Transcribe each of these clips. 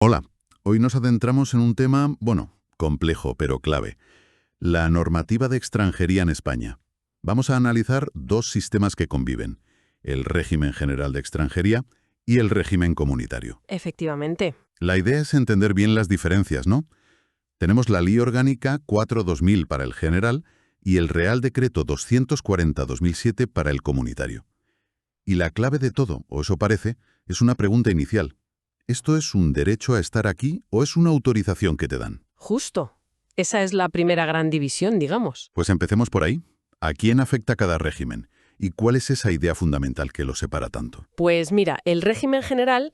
Hola, hoy nos adentramos en un tema, complejo pero clave, la normativa de extranjería en España. Vamos a analizar dos sistemas que conviven, el régimen general de extranjería y el régimen comunitario. Efectivamente. La idea es entender bien las diferencias, ¿no? Tenemos la Ley Orgánica 4/2000 para el general y el Real Decreto 240/2007 para el comunitario. Y la clave de todo, o eso parece, es una pregunta inicial. ¿Esto es un derecho a estar aquí o es una autorización que te dan? Justo. Esa es la primera gran división, digamos. Pues empecemos por ahí. ¿A quién afecta cada régimen? ¿Y cuál es esa idea fundamental que lo separa tanto? Pues mira, el régimen general,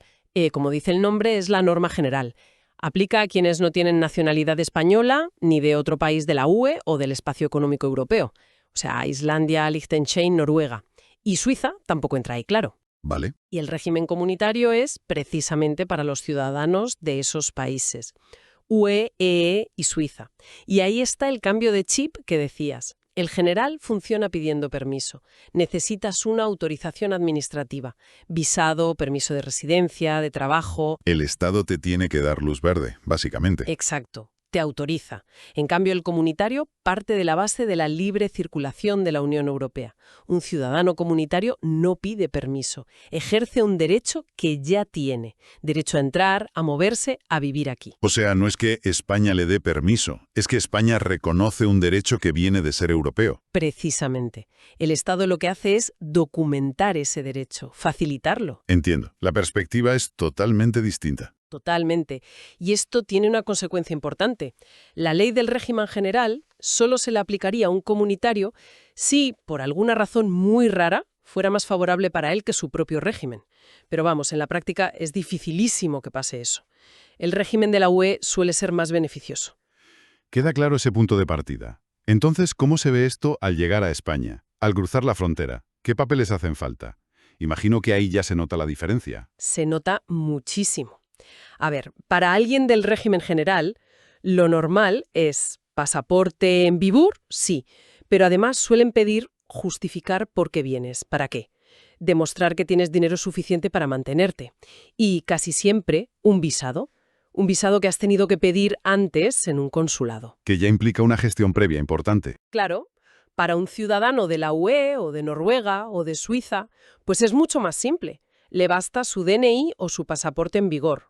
como dice el nombre, es la norma general. Aplica a quienes no tienen nacionalidad española ni de otro país de la UE o del espacio económico europeo. O sea, Islandia, Liechtenstein, Noruega. Y Suiza tampoco entra ahí, claro. ¿Vale? Y el régimen comunitario es precisamente para los ciudadanos de esos países. UE, EE y Suiza. Y ahí está el cambio de chip que decías. El general funciona pidiendo permiso. Necesitas una autorización administrativa. Visado, permiso de residencia, de trabajo. El Estado te tiene que dar luz verde, básicamente. Exacto. Te autoriza. En cambio, el comunitario parte de la base de la libre circulación de la Unión Europea. Un ciudadano comunitario no pide permiso. Ejerce un derecho que ya tiene. Derecho a entrar, a moverse, a vivir aquí. O sea, no es que España le dé permiso, es que España reconoce un derecho que viene de ser europeo. Precisamente. El Estado lo que hace es documentar ese derecho, facilitarlo. Entiendo. La perspectiva es totalmente distinta. Totalmente. Y esto tiene una consecuencia importante. La ley del régimen general solo se le aplicaría a un comunitario si, por alguna razón muy rara, fuera más favorable para él que su propio régimen. Pero vamos, en la práctica es dificilísimo que pase eso. El régimen de la UE suele ser más beneficioso. Queda claro ese punto de partida. Entonces, ¿cómo se ve esto al llegar a España? Al cruzar la frontera, ¿qué papeles hacen falta? Imagino que ahí ya se nota la diferencia. Se nota muchísimo. A ver, para alguien del régimen general, lo normal es pasaporte en vigor, sí, pero además suelen pedir justificar por qué vienes, para qué. Demostrar que tienes dinero suficiente para mantenerte. Y casi siempre un visado. Un visado que has tenido que pedir antes en un consulado. Que ya implica una gestión previa importante. Claro, para un ciudadano de la UE o de Noruega o de Suiza, pues es mucho más simple. Le basta su DNI o su pasaporte en vigor.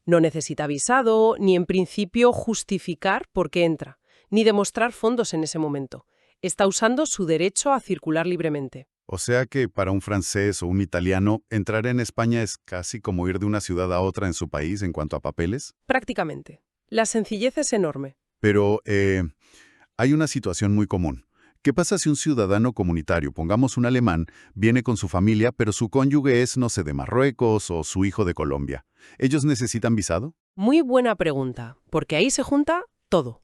No necesita visado, ni en principio justificar por qué entra, ni demostrar fondos en ese momento. Está usando su derecho a circular libremente. O sea que para un francés o un italiano, entrar en España es casi como ir de una ciudad a otra en su país en cuanto a papeles. Prácticamente. La sencillez es enorme. Pero hay una situación muy común. ¿Qué pasa si un ciudadano comunitario, pongamos un alemán, viene con su familia, pero su cónyuge es, no sé, de Marruecos o su hijo de Colombia? ¿Ellos necesitan visado? Muy buena pregunta, porque ahí se junta todo.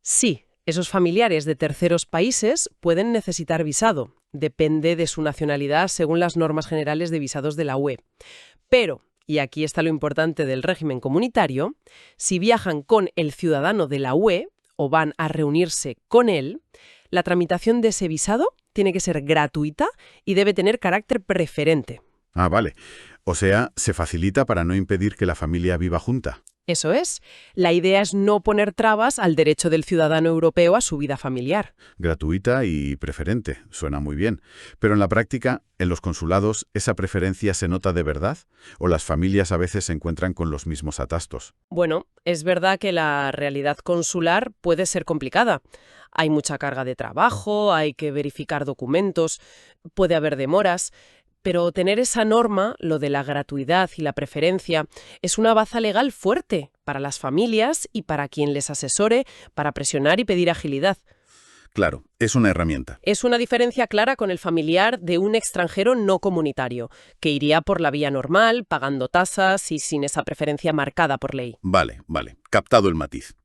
Sí, esos familiares de terceros países pueden necesitar visado. Depende de su nacionalidad según las normas generales de visados de la UE. Pero, y aquí está lo importante del régimen comunitario, si viajan con el ciudadano de la UE o van a reunirse con él, la tramitación de ese visado tiene que ser gratuita y debe tener carácter preferente. Ah, vale. O sea, se facilita para no impedir que la familia viva junta. Eso es. La idea es no poner trabas al derecho del ciudadano europeo a su vida familiar. Gratuita y preferente. Suena muy bien. Pero en la práctica, en los consulados, ¿esa preferencia se nota de verdad? ¿O las familias a veces se encuentran con los mismos atastos? Bueno, es verdad que la realidad consular puede ser complicada. Hay mucha carga de trabajo, hay que verificar documentos, puede haber demoras. Pero tener esa norma, lo de la gratuidad y la preferencia, es una baza legal fuerte para las familias y para quien les asesore, para presionar y pedir agilidad. Claro, es una herramienta. Es una diferencia clara con el familiar de un extranjero no comunitario, que iría por la vía normal, pagando tasas y sin esa preferencia marcada por ley. Vale. Captado el matiz.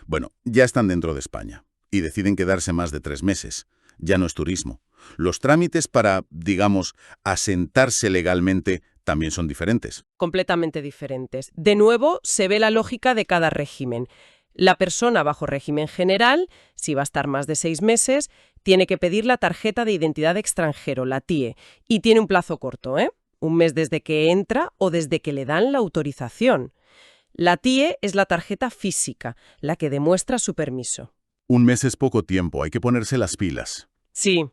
Bueno, ya están dentro de España y deciden quedarse más de 3 meses. Ya no es turismo. Los trámites para, digamos, asentarse legalmente también son diferentes. Completamente diferentes. De nuevo, se ve la lógica de cada régimen. La persona bajo régimen general, si va a estar más de 6 meses, tiene que pedir la tarjeta de identidad de extranjero, la TIE, y tiene un plazo corto, 1 mes desde que entra o desde que le dan la autorización. La TIE es la tarjeta física, la que demuestra su permiso. Un mes es poco tiempo, hay que ponerse las pilas. Sí.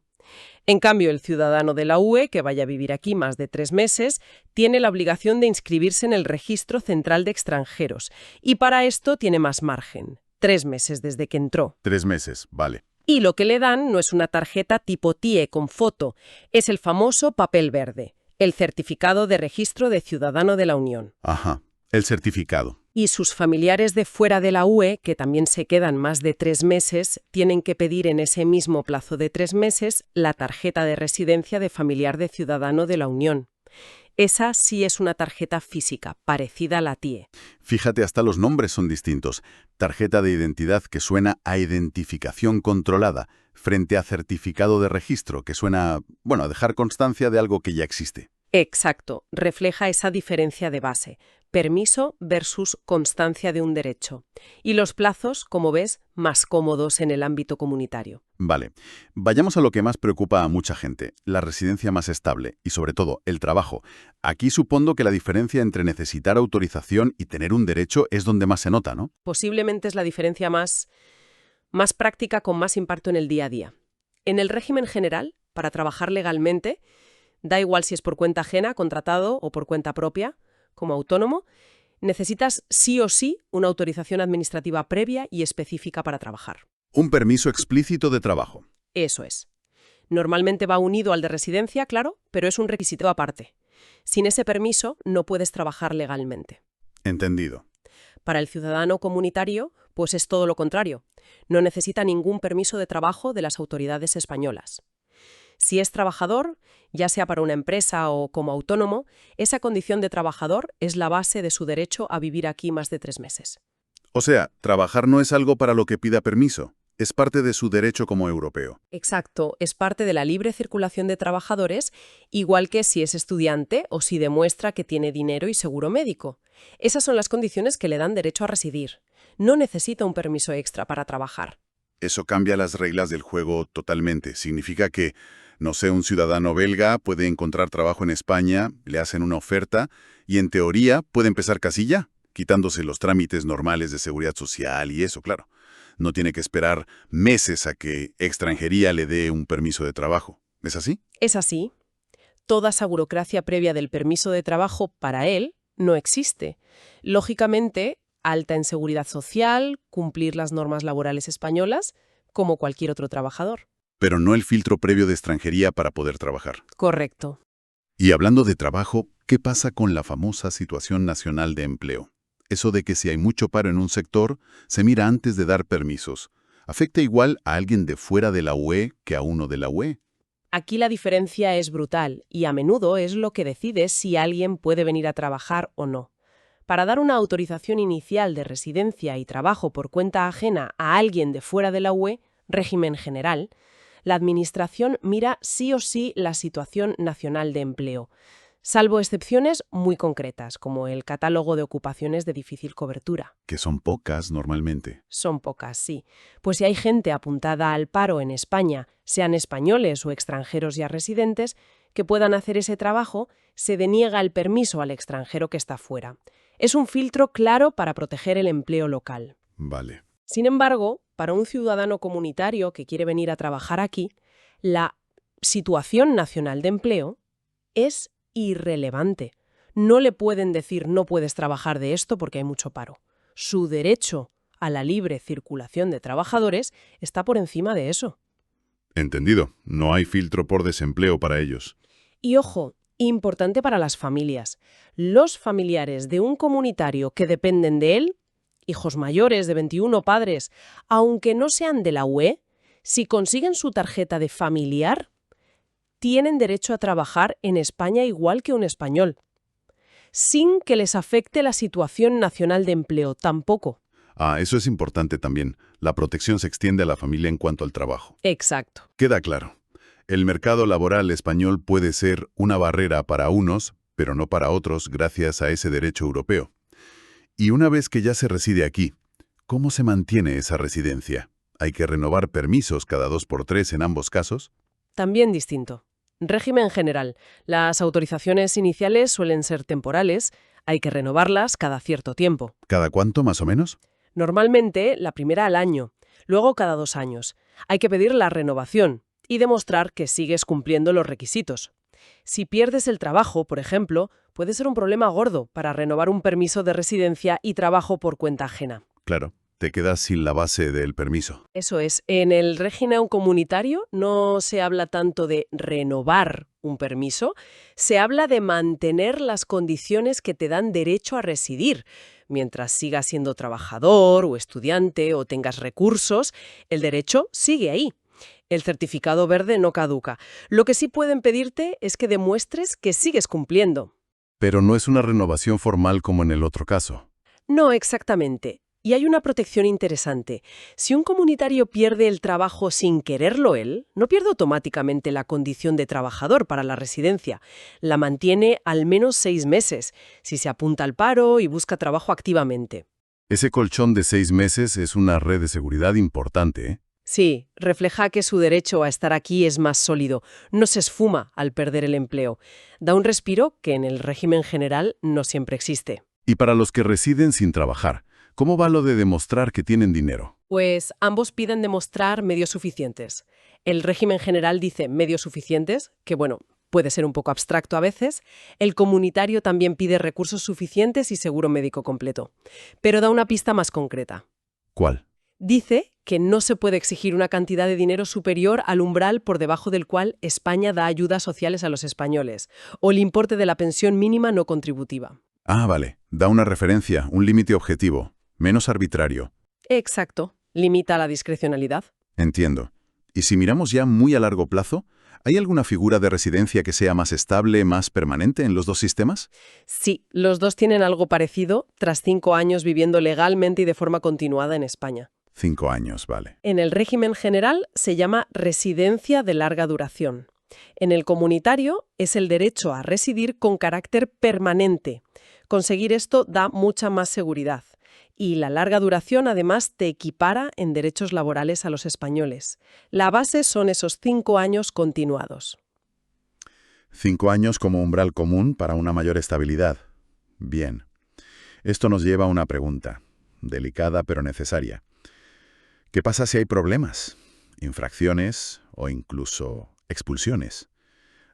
En cambio, el ciudadano de la UE, que vaya a vivir aquí más de 3 meses, tiene la obligación de inscribirse en el Registro Central de Extranjeros. Y para esto tiene más margen. 3 meses desde que entró. 3 meses, vale. Y lo que le dan no es una tarjeta tipo TIE con foto, es el famoso papel verde, el certificado de registro de ciudadano de la Unión. Ajá, el certificado. Y sus familiares de fuera de la UE, que también se quedan más de 3 meses, tienen que pedir en ese mismo plazo de 3 meses la tarjeta de residencia de familiar de ciudadano de la Unión. Esa sí es una tarjeta física, parecida a la TIE. Fíjate, hasta los nombres son distintos. Tarjeta de identidad que suena a identificación controlada, frente a certificado de registro, que suena, a dejar constancia de algo que ya existe. Exacto, refleja esa diferencia de base, permiso versus constancia de un derecho. Y los plazos, como ves, más cómodos en el ámbito comunitario. Vale, vayamos a lo que más preocupa a mucha gente, la residencia más estable y, sobre todo, el trabajo. Aquí supongo que la diferencia entre necesitar autorización y tener un derecho es donde más se nota, ¿no? Posiblemente es la diferencia más práctica con más impacto en el día a día. En el régimen general, para trabajar legalmente, da igual si es por cuenta ajena, contratado o por cuenta propia, como autónomo, necesitas sí o sí una autorización administrativa previa y específica para trabajar. Un permiso explícito de trabajo. Eso es. Normalmente va unido al de residencia, claro, pero es un requisito aparte. Sin ese permiso no puedes trabajar legalmente. Entendido. Para el ciudadano comunitario, pues es todo lo contrario. No necesita ningún permiso de trabajo de las autoridades españolas. Si es trabajador, ya sea para una empresa o como autónomo, esa condición de trabajador es la base de su derecho a vivir aquí más de 3 meses. O sea, trabajar no es algo para lo que pida permiso, es parte de su derecho como europeo. Exacto, es parte de la libre circulación de trabajadores, igual que si es estudiante o si demuestra que tiene dinero y seguro médico. Esas son las condiciones que le dan derecho a residir. No necesita un permiso extra para trabajar. Eso cambia las reglas del juego totalmente. Significa que, no sé, un ciudadano belga puede encontrar trabajo en España, le hacen una oferta y en teoría puede empezar casi ya, quitándose los trámites normales de seguridad social y eso, claro. No tiene que esperar meses a que extranjería le dé un permiso de trabajo. ¿Es así? Es así. Toda esa burocracia previa del permiso de trabajo para él no existe. Lógicamente, alta en seguridad social, cumplir las normas laborales españolas, como cualquier otro trabajador. Pero no el filtro previo de extranjería para poder trabajar. Correcto. Y hablando de trabajo, ¿qué pasa con la famosa situación nacional de empleo? Eso de que si hay mucho paro en un sector, se mira antes de dar permisos. ¿Afecta igual a alguien de fuera de la UE que a uno de la UE? Aquí la diferencia es brutal y a menudo es lo que decide si alguien puede venir a trabajar o no. Para dar una autorización inicial de residencia y trabajo por cuenta ajena a alguien de fuera de la UE, régimen general, la Administración mira sí o sí la situación nacional de empleo, salvo excepciones muy concretas, como el catálogo de ocupaciones de difícil cobertura. Que son pocas normalmente. Son pocas, sí. Pues si hay gente apuntada al paro en España, sean españoles o extranjeros ya residentes, que puedan hacer ese trabajo, se deniega el permiso al extranjero que está fuera. Es un filtro claro para proteger el empleo local. Vale. Sin embargo, para un ciudadano comunitario que quiere venir a trabajar aquí, la situación nacional de empleo es irrelevante. No le pueden decir no puedes trabajar de esto porque hay mucho paro. Su derecho a la libre circulación de trabajadores está por encima de eso. Entendido. No hay filtro por desempleo para ellos. Y ojo, importante para las familias. Los familiares de un comunitario que dependen de él, hijos mayores de 21 padres, aunque no sean de la UE, si consiguen su tarjeta de familiar, tienen derecho a trabajar en España igual que un español, sin que les afecte la situación nacional de empleo tampoco. Eso es importante también. La protección se extiende a la familia en cuanto al trabajo. Exacto. Queda claro. El mercado laboral español puede ser una barrera para unos, pero no para otros, gracias a ese derecho europeo. Y una vez que ya se reside aquí, ¿cómo se mantiene esa residencia? ¿Hay que renovar permisos cada 2 por 3 en ambos casos? También distinto. Régimen general. Las autorizaciones iniciales suelen ser temporales, Hay que renovarlas cada cierto tiempo. ¿Cada cuánto, más o menos? Normalmente, la primera al año, luego cada 2 años. Hay que pedir la renovación y demostrar que sigues cumpliendo los requisitos. Si pierdes el trabajo, por ejemplo, puede ser un problema gordo para renovar un permiso de residencia y trabajo por cuenta ajena. Claro, te quedas sin la base del permiso. Eso es, en el régimen comunitario no se habla tanto de renovar un permiso, se habla de mantener las condiciones que te dan derecho a residir. Mientras sigas siendo trabajador o estudiante o tengas recursos, el derecho sigue ahí. El certificado verde no caduca. Lo que sí pueden pedirte es que demuestres que sigues cumpliendo. Pero no es una renovación formal como en el otro caso. No exactamente. Y hay una protección interesante. Si un comunitario pierde el trabajo sin quererlo él, no pierde automáticamente la condición de trabajador para la residencia. La mantiene al menos 6 meses, si se apunta al paro y busca trabajo activamente. Ese colchón de 6 meses es una red de seguridad importante, ¿eh? Sí, refleja que su derecho a estar aquí es más sólido, no se esfuma al perder el empleo. Da un respiro que en el régimen general no siempre existe. Y para los que residen sin trabajar, ¿cómo va lo de demostrar que tienen dinero? Pues ambos piden demostrar medios suficientes. El régimen general dice medios suficientes, que bueno, puede ser un poco abstracto a veces. El comunitario también pide recursos suficientes y seguro médico completo. Pero da una pista más concreta. ¿Cuál? Dice que no se puede exigir una cantidad de dinero superior al umbral por debajo del cual España da ayudas sociales a los españoles, o el importe de la pensión mínima no contributiva. Ah, vale. Da una referencia, un límite objetivo, menos arbitrario. Exacto. Limita la discrecionalidad. Entiendo. Y si miramos ya muy a largo plazo, ¿hay alguna figura de residencia que sea más estable, más permanente en los dos sistemas? Sí, los dos tienen algo parecido tras 5 años viviendo legalmente y de forma continuada en España. 5 años, vale. En el régimen general se llama residencia de larga duración. En el comunitario es el derecho a residir con carácter permanente. Conseguir esto da mucha más seguridad. Y la larga duración además te equipara en derechos laborales a los españoles. La base son esos 5 años continuados. 5 años como umbral común para una mayor estabilidad. Bien. Esto nos lleva a una pregunta, delicada pero necesaria. ¿Qué pasa si hay problemas, infracciones o incluso expulsiones?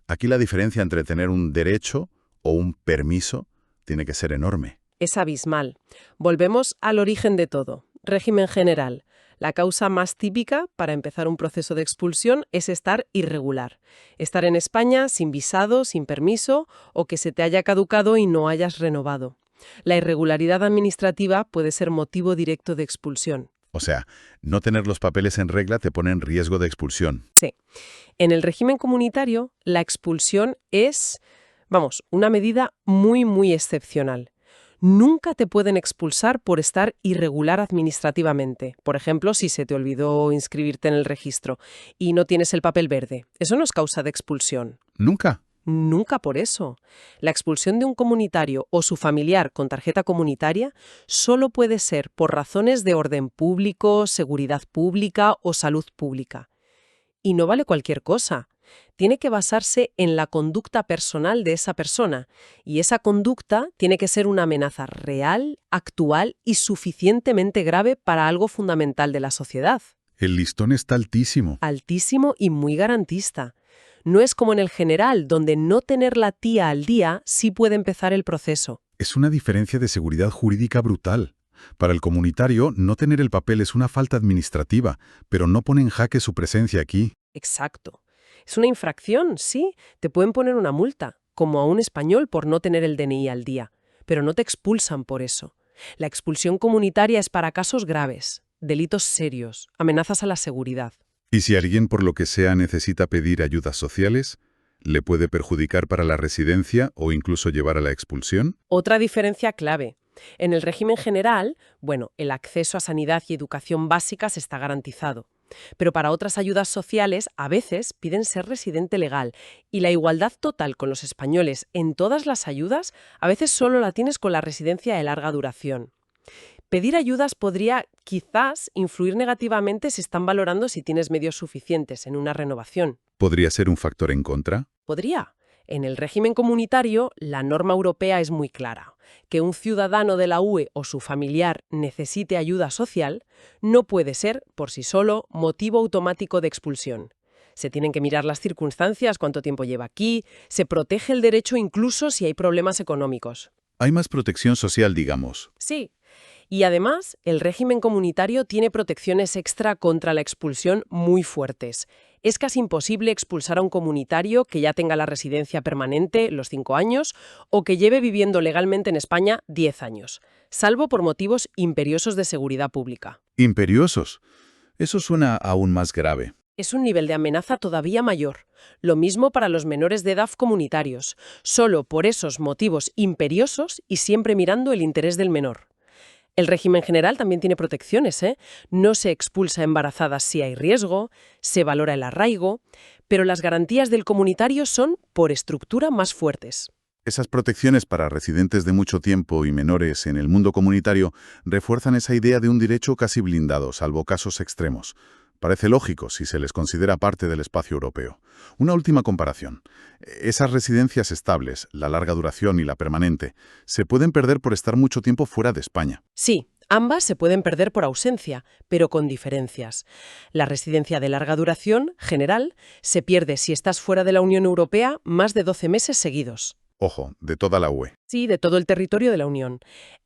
Aquí la diferencia entre tener un derecho o un permiso tiene que ser enorme. Es abismal. Volvemos al origen de todo. Régimen general. La causa más típica para empezar un proceso de expulsión es estar irregular. Estar en España sin visado, sin permiso o que se te haya caducado y no hayas renovado. La irregularidad administrativa puede ser motivo directo de expulsión. O sea, no tener los papeles en regla te pone en riesgo de expulsión. Sí. En el régimen comunitario, la expulsión es, una medida muy excepcional. Nunca te pueden expulsar por estar irregular administrativamente. Por ejemplo, si se te olvidó inscribirte en el registro y no tienes el papel verde. Eso no es causa de expulsión. ¿Nunca? Nunca por eso. La expulsión de un comunitario o su familiar con tarjeta comunitaria solo puede ser por razones de orden público, seguridad pública o salud pública. Y no vale cualquier cosa. Tiene que basarse en la conducta personal de esa persona, y esa conducta tiene que ser una amenaza real, actual y suficientemente grave para algo fundamental de la sociedad. El listón está altísimo. Altísimo y muy garantista. No es como en el general, donde no tener la tía al día sí puede empezar el proceso. Es una diferencia de seguridad jurídica brutal. Para el comunitario, no tener el papel es una falta administrativa, pero no pone en jaque su presencia aquí. Exacto. Es una infracción, sí. Te pueden poner una multa, como a un español por no tener el DNI al día, pero no te expulsan por eso. La expulsión comunitaria es para casos graves, delitos serios, amenazas a la seguridad. Y si alguien por lo que sea necesita pedir ayudas sociales, ¿le puede perjudicar para la residencia o incluso llevar a la expulsión? Otra diferencia clave. En el régimen general, el acceso a sanidad y educación básicas está garantizado. Pero para otras ayudas sociales, a veces piden ser residente legal. Y la igualdad total con los españoles en todas las ayudas, a veces solo la tienes con la residencia de larga duración. Pedir ayudas podría, quizás, influir negativamente si están valorando si tienes medios suficientes en una renovación. ¿Podría ser un factor en contra? Podría. En el régimen comunitario, la norma europea es muy clara. que un ciudadano de la UE o su familiar necesite ayuda social no puede ser, por sí solo, motivo automático de expulsión. Se tienen que mirar las circunstancias, cuánto tiempo lleva aquí, se protege el derecho incluso si hay problemas económicos. Hay más protección social, digamos. Sí. Y además, el régimen comunitario tiene protecciones extra contra la expulsión muy fuertes. Es casi imposible expulsar a un comunitario que ya tenga la residencia permanente los 5 años o que lleve viviendo legalmente en España 10 años, salvo por motivos imperiosos de seguridad pública. Imperiosos. Eso suena aún más grave. Es un nivel de amenaza todavía mayor. Lo mismo para los menores de edad comunitarios, solo por esos motivos imperiosos y siempre mirando el interés del menor. El régimen general también tiene protecciones, ¿eh? No se expulsa a embarazadas si hay riesgo, se valora el arraigo, pero las garantías del comunitario son, por estructura, más fuertes. Esas protecciones para residentes de mucho tiempo y menores en el mundo comunitario refuerzan esa idea de un derecho casi blindado, salvo casos extremos. Parece lógico si se les considera parte del espacio europeo. Una última comparación. Esas residencias estables, la larga duración y la permanente, se pueden perder por estar mucho tiempo fuera de España. Sí, ambas se pueden perder por ausencia, pero con diferencias. La residencia de larga duración, general, se pierde si estás fuera de la Unión Europea más de 12 meses seguidos. Ojo, de toda la UE. Sí, de todo el territorio de la Unión.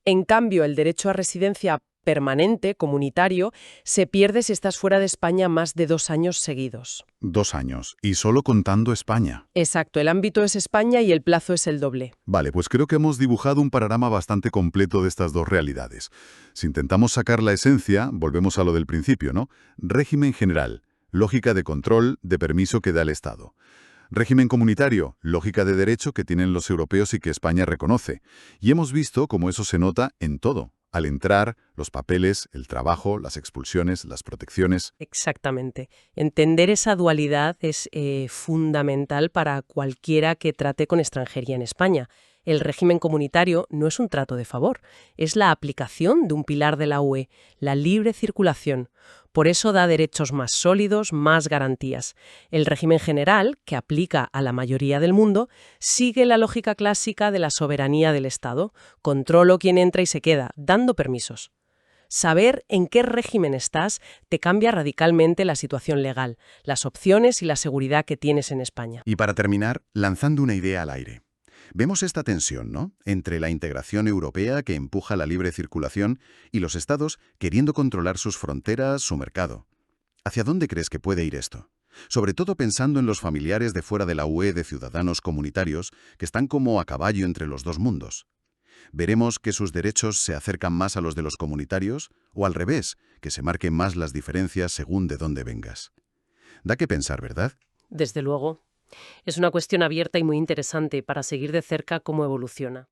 En cambio, el derecho a residencia permanente, comunitario, se pierde si estás fuera de España más de 2 años seguidos. 2 años, y solo contando España. Exacto, el ámbito es España y el plazo es el doble. Vale, pues creo que hemos dibujado un panorama bastante completo de estas dos realidades. Si intentamos sacar la esencia, volvemos a lo del principio, ¿no? Régimen general, lógica de control, de permiso que da el Estado. Régimen comunitario, lógica de derecho que tienen los europeos y que España reconoce. Y hemos visto cómo eso se nota en todo. Al entrar, los papeles, el trabajo, las expulsiones, las protecciones. Exactamente. Entender esa dualidad es fundamental para cualquiera que trate con extranjería en España. El régimen comunitario no es un trato de favor, es la aplicación de un pilar de la UE, la libre circulación. Por eso da derechos más sólidos, más garantías. El régimen general, que aplica a la mayoría del mundo, sigue la lógica clásica de la soberanía del Estado. Controlo quién entra y se queda, dando permisos. Saber en qué régimen estás te cambia radicalmente la situación legal, las opciones y la seguridad que tienes en España. Y para terminar, lanzando una idea al aire. Vemos esta tensión, ¿no?, entre la integración europea que empuja la libre circulación y los estados queriendo controlar sus fronteras, su mercado. ¿Hacia dónde crees que puede ir esto? Sobre todo pensando en los familiares de fuera de la UE de ciudadanos comunitarios que están como a caballo entre los dos mundos. ¿Veremos que sus derechos se acercan más a los de los comunitarios o al revés, que se marquen más las diferencias según de dónde vengas? Da que pensar, ¿verdad? Desde luego. Es una cuestión abierta y muy interesante para seguir de cerca cómo evoluciona.